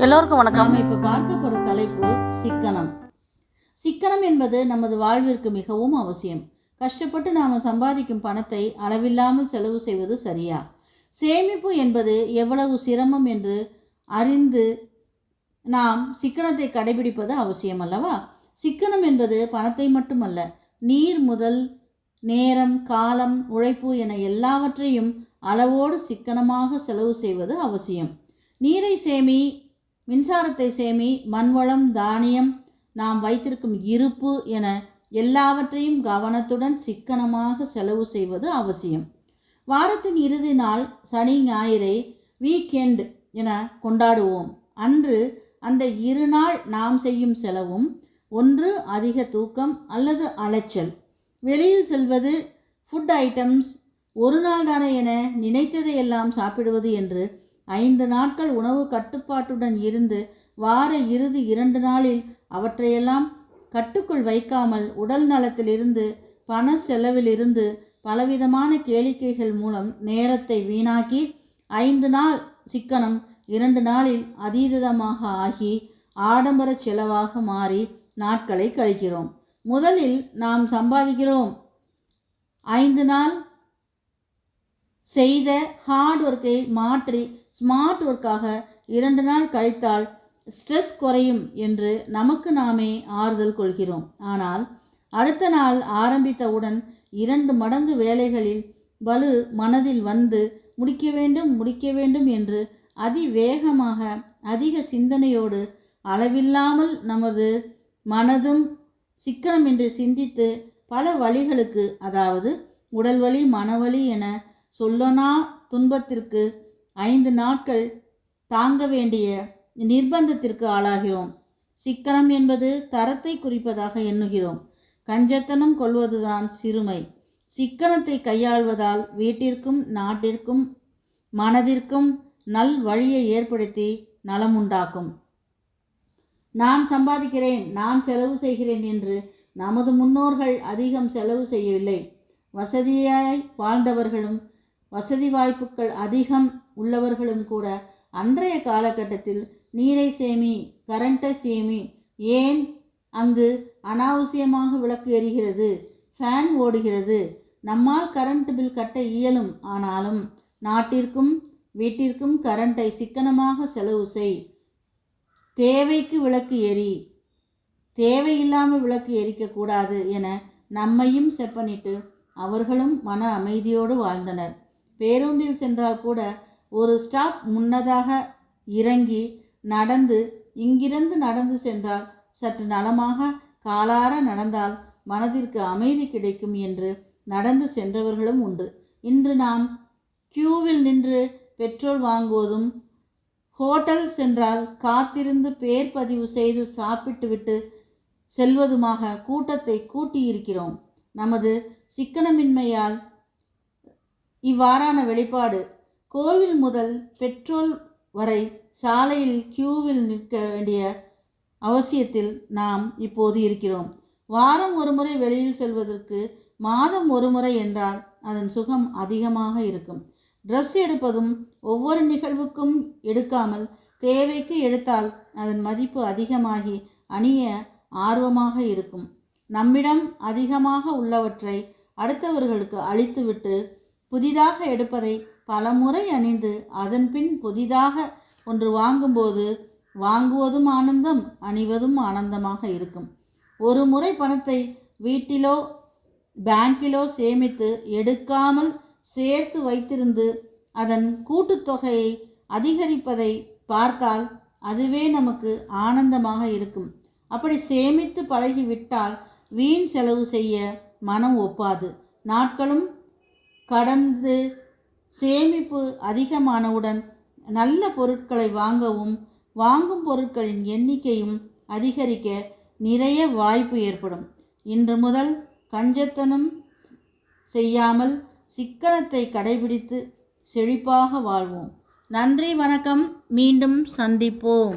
எல்லோருக்கும் வணக்கம். நம்ம இப்போ பார்க்க போகிற தலைப்பு சிக்கனம். சிக்கனம் என்பது நமது வாழ்விற்கு மிகவும் அவசியம். கஷ்டப்பட்டு நாம் சம்பாதிக்கும் பணத்தை அளவில்லாமல் செலவு செய்வது சரியா? சேமிப்பு என்பது எவ்வளவு சிரமம் என்று அறிந்து நாம் சிக்கனத்தை கடைபிடிப்பது அவசியம் அல்லவா? சிக்கனம் என்பது பணத்தை மட்டுமல்ல, நீர் முதல் நேரம், காலம், உழைப்பு என எல்லாவற்றையும் அளவோடு சிக்கனமாக செலவு செய்வது அவசியம். நீரை சேமி, மின்சாரத்தை சேமி, மண்வளம், தானியம், நாம் வைத்திருக்கும் இருப்பு என எல்லாவற்றையும் கவனத்துடன் சிக்கனமாக செலவு செய்வது அவசியம். வாரத்தின் இறுதி நாள் சனி ஞாயிறை வீக்கெண்ட் என கொண்டாடுவோம். அன்று அந்த இரு நாள் நாம் செய்யும் செலவும் ஒன்று அதிக தூக்கம் அல்லது அலைச்சல், வெளியில் செல்வது, ஃபுட் ஐட்டம்ஸ், ஒரு நாள் தானே என நினைத்ததையெல்லாம் சாப்பிடுவது என்று 5 நாட்கள் உணவு கட்டுப்பாட்டுடன் இருந்து வார இறுதி 2 நாளில் அவற்றையெல்லாம் கட்டுக்குள் வைக்காமல் உடல் நலத்திலிருந்து, பண செலவிலிருந்து, பலவிதமான கேளிக்கைகள் மூலம் நேரத்தை வீணாக்கி 5 நாள் சிக்கனம் 2 நாளில் அதீதமாக ஆகி ஆடம்பர செலவாக மாறி நாட்களை கழிக்கிறோம். முதலில் நாம் சம்பாதிக்கிறோம். 5 நாள் செய்த ஹார்ட் ஒர்க்கை மாற்றி ஸ்மார்ட் ஒர்க்காக 2 நாள் கழித்தால் ஸ்ட்ரெஸ் குறையும் என்று நமக்கு நாமே ஆறுதல் கொள்கிறோம். ஆனால் அடுத்த நாள் ஆரம்பித்தவுடன் 2 மடங்கு வேலைகளில் வலு மனதில் வந்து முடிக்க வேண்டும் என்று அதிவேகமாக அதிக சிந்தனையோடு அளவில்லாமல் நமது மனதும் சிக்கனமின்றி சிந்தித்து பல வழிகளுக்கு, அதாவது உடல்வலி, மனவலி என சொல்லனா துன்பத்திற்கு 5 நாட்கள் தாங்க வேண்டிய நிர்பந்தத்திற்கு ஆளாகிறோம். சிக்கனம் என்பது தரத்தை குறிப்பதாக எண்ணுகிறோம். கஞ்சத்தனம் கொள்வதுதான் சிறுமை. சிக்கனத்தை கையாள்வதால் வீட்டிற்கும் நாட்டிற்கும் மனதிற்கும் நல் வழியை ஏற்படுத்தி நலமுண்டாக்கும். நான் சம்பாதிக்கிறேன், நான் செலவு செய்கிறேன் என்று நமது முன்னோர்கள் அதிகம் செலவு செய்யவில்லை. வசதியாய் வாழ்ந்தவர்களும் வசதி வாய்ப்புகள் அதிகம் உள்ளவர்களும் கூட அன்றைய காலகட்டத்தில் நீரை சேமி, கரண்ட்டை சேமி, ஏன் அங்கு அனாவசியமாக விளக்கு எரிகிறது, ஃபேன் ஓடுகிறது, நம்மால் கரண்ட் பில் கட்ட இயலும், ஆனாலும் நாட்டிற்கும் வீட்டிற்கும் கரண்ட்டை சிக்கனமாக செலவு செய், தேவைக்கு விளக்கு எரி, தேவையில்லாமல் விளக்கு எரிக்கக்கூடாது என நம்மையும் செப்பனிட்டு அவர்களும் மன அமைதியோடு வாழ்ந்தனர். பேருந்தில் சென்றால் கூட ஒரு ஸ்டாப் முன்னதாக இறங்கி இங்கிருந்து நடந்து சென்றால் சற்று நலமாக காலார நடந்தால் மனதிற்கு அமைதி கிடைக்கும் என்று நடந்து சென்றவர்களும் உண்டு. இன்று நாம் கியூவில் நின்று பெட்ரோல் வாங்குவதும், ஹோட்டல் சென்றால் காத்திருந்து பேர் பதிவு செய்து சாப்பிட்டுவிட்டு செல்வதுமாக கூட்டத்தை கூட்டியிருக்கிறோம். நமது சிக்கனமின்மையால் இவ்வாறான வெளிப்பாடு. கோவில் முதல் பெட்ரோல் வரை சாலையில் கியூவில் நிற்க வேண்டிய அவசியத்தில் நாம் இப்போது இருக்கிறோம். வாரம் ஒரு முறை வெளியில் செல்வதற்கு மாதம் ஒரு முறை என்றால் அதன் சுகம் அதிகமாக இருக்கும். ட்ரெஸ் எடுப்பதும் ஒவ்வொரு நிகழ்வுக்கும் எடுக்காமல் தேவைக்கு எடுத்தால் அதன் மதிப்பு அதிகமாகி அணிய ஆர்வமாக இருக்கும். நம்மிடம் அதிகமாக உள்ளவற்றை அடுத்தவர்களுக்கு அளித்துவிட்டு புதிதாக எடுப்பதை பலமுறை அணிந்து அதன் பின் புதிதாக ஒன்று வாங்கும்போது வாங்குவதும் ஆனந்தம், அணிவதும் ஆனந்தமாக இருக்கும். ஒரு முறை பணத்தை வீட்டிலோ பேங்கிலோ சேமித்து எடுக்காமல் சேர்த்து வைத்திருந்து அதன் கூட்டுத்தொகையை அதிகரிப்பதை பார்த்தால் அதுவே நமக்கு ஆனந்தமாக இருக்கும். அப்படி சேமித்து பழகிவிட்டால் வீண் செலவு செய்ய மனம் ஒப்பாது. நாட்களும் கடந்து சேமிப்பு அதிகமானவுடன் நல்ல பொருட்களை வாங்கவும், வாங்கும் பொருட்களின் எண்ணிக்கையும் அதிகரிக்க நிறைய வாய்ப்பு ஏற்படும். இன்று முதல் கஞ்சத்தனம் செய்யாமல் சிக்கனத்தை கடைபிடித்து செழிப்பாக வாழ்வோம். நன்றி, வணக்கம். மீண்டும் சந்திப்போம்.